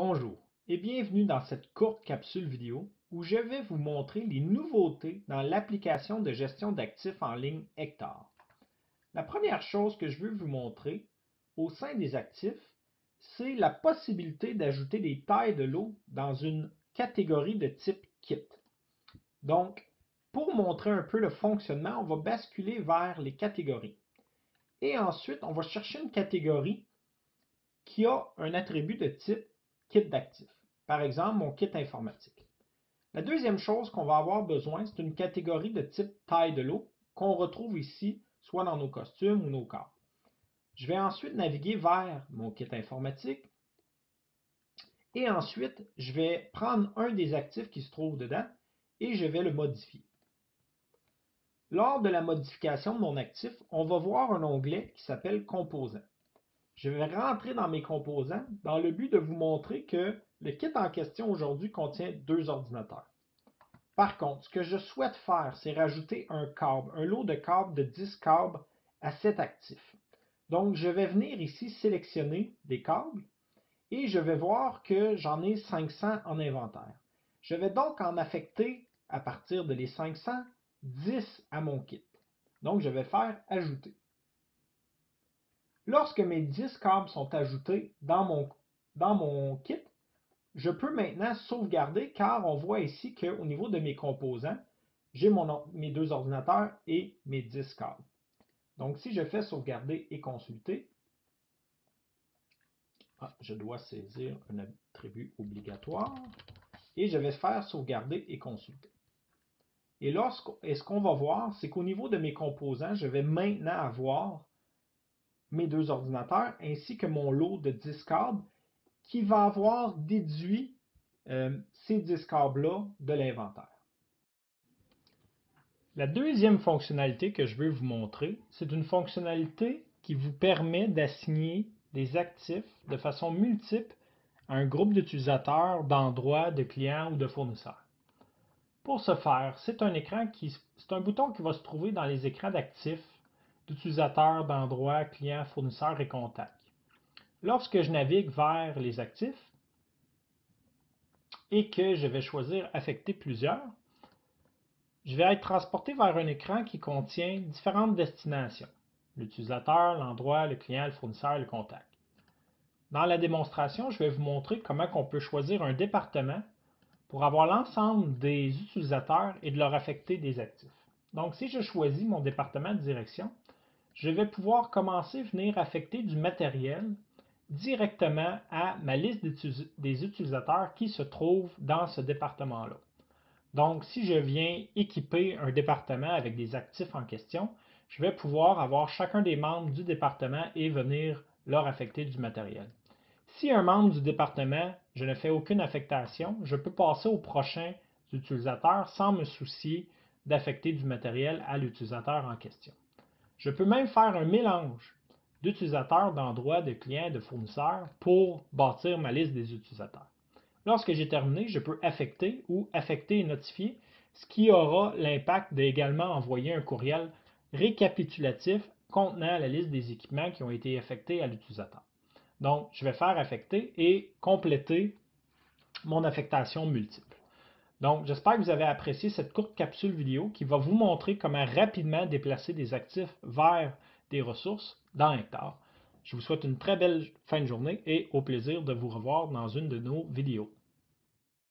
Bonjour et bienvenue dans cette courte capsule vidéo où je vais vous montrer les nouveautés dans l'application de gestion d'actifs en ligne Hectare. La première chose que je veux vous montrer au sein des actifs, c'est la possibilité d'ajouter des tailles de lot dans une catégorie de type kit. Donc, pour montrer un peu le fonctionnement, on va basculer vers les catégories. Et ensuite, on va chercher une catégorie qui a un attribut de type kit d'actifs. Par exemple, mon kit informatique. La deuxième chose qu'on va avoir besoin, c'est une catégorie de type taille de lot qu'on retrouve ici, soit dans nos costumes ou nos corps. Je vais ensuite naviguer vers mon kit informatique et ensuite, je vais prendre un des actifs qui se trouve dedans et je vais le modifier. Lors de la modification de mon actif, on va voir un onglet qui s'appelle Composants. Je vais rentrer dans mes composants dans le but de vous montrer que le kit en question aujourd'hui contient 2 ordinateurs. Par contre, ce que je souhaite faire, c'est rajouter un câble, un lot de câbles de 10 câbles à cet actif. Donc, je vais venir ici sélectionner des câbles et je vais voir que j'en ai 500 en inventaire. Je vais donc en affecter, à partir de les 500, 10 à mon kit. Donc, je vais faire ajouter. Lorsque mes 10 câbles sont ajoutés dans mon kit, je peux maintenant sauvegarder car on voit ici qu'au niveau de mes composants, j'ai mes 2 ordinateurs et mes 10 câbles. Donc si je fais sauvegarder et consulter, je dois saisir un attribut obligatoire et je vais faire sauvegarder et consulter. Et ce qu'on va voir, c'est qu'au niveau de mes composants, je vais maintenant avoir mes 2 ordinateurs ainsi que mon lot de 10 câbles qui va avoir déduit ces 10 câbles-là de l'inventaire. La deuxième fonctionnalité que je veux vous montrer, c'est une fonctionnalité qui vous permet d'assigner des actifs de façon multiple à un groupe d'utilisateurs, d'endroits, de clients ou de fournisseurs. Pour ce faire, c'est un bouton qui va se trouver dans les écrans d'actifs, d'utilisateurs, d'endroits, clients, fournisseurs et contacts. Lorsque je navigue vers les actifs et que je vais choisir affecter plusieurs, je vais être transporté vers un écran qui contient différentes destinations: l'utilisateur, l'endroit, le client, le fournisseur et le contact. Dans la démonstration, je vais vous montrer comment on peut choisir un département pour avoir l'ensemble des utilisateurs et de leur affecter des actifs. Donc, si je choisis mon département de direction, je vais pouvoir commencer à venir affecter du matériel directement à ma liste des utilisateurs qui se trouvent dans ce département-là. Donc, si je viens équiper un département avec des actifs en question, je vais pouvoir avoir chacun des membres du département et venir leur affecter du matériel. Si un membre du département, je ne fais aucune affectation, je peux passer au prochain utilisateur sans me soucier d'affecter du matériel à l'utilisateur en question. Je peux même faire un mélange d'utilisateurs, d'endroits, de clients, de fournisseurs pour bâtir ma liste des utilisateurs. Lorsque j'ai terminé, je peux affecter ou affecter et notifier, ce qui aura l'impact d'également envoyer un courriel récapitulatif contenant la liste des équipements qui ont été affectés à l'utilisateur. Donc, je vais faire affecter et compléter mon affectation multiple. Donc, j'espère que vous avez apprécié cette courte capsule vidéo qui va vous montrer comment rapidement déplacer des actifs vers des ressources dans Hectare. Je vous souhaite une très belle fin de journée et au plaisir de vous revoir dans une de nos vidéos.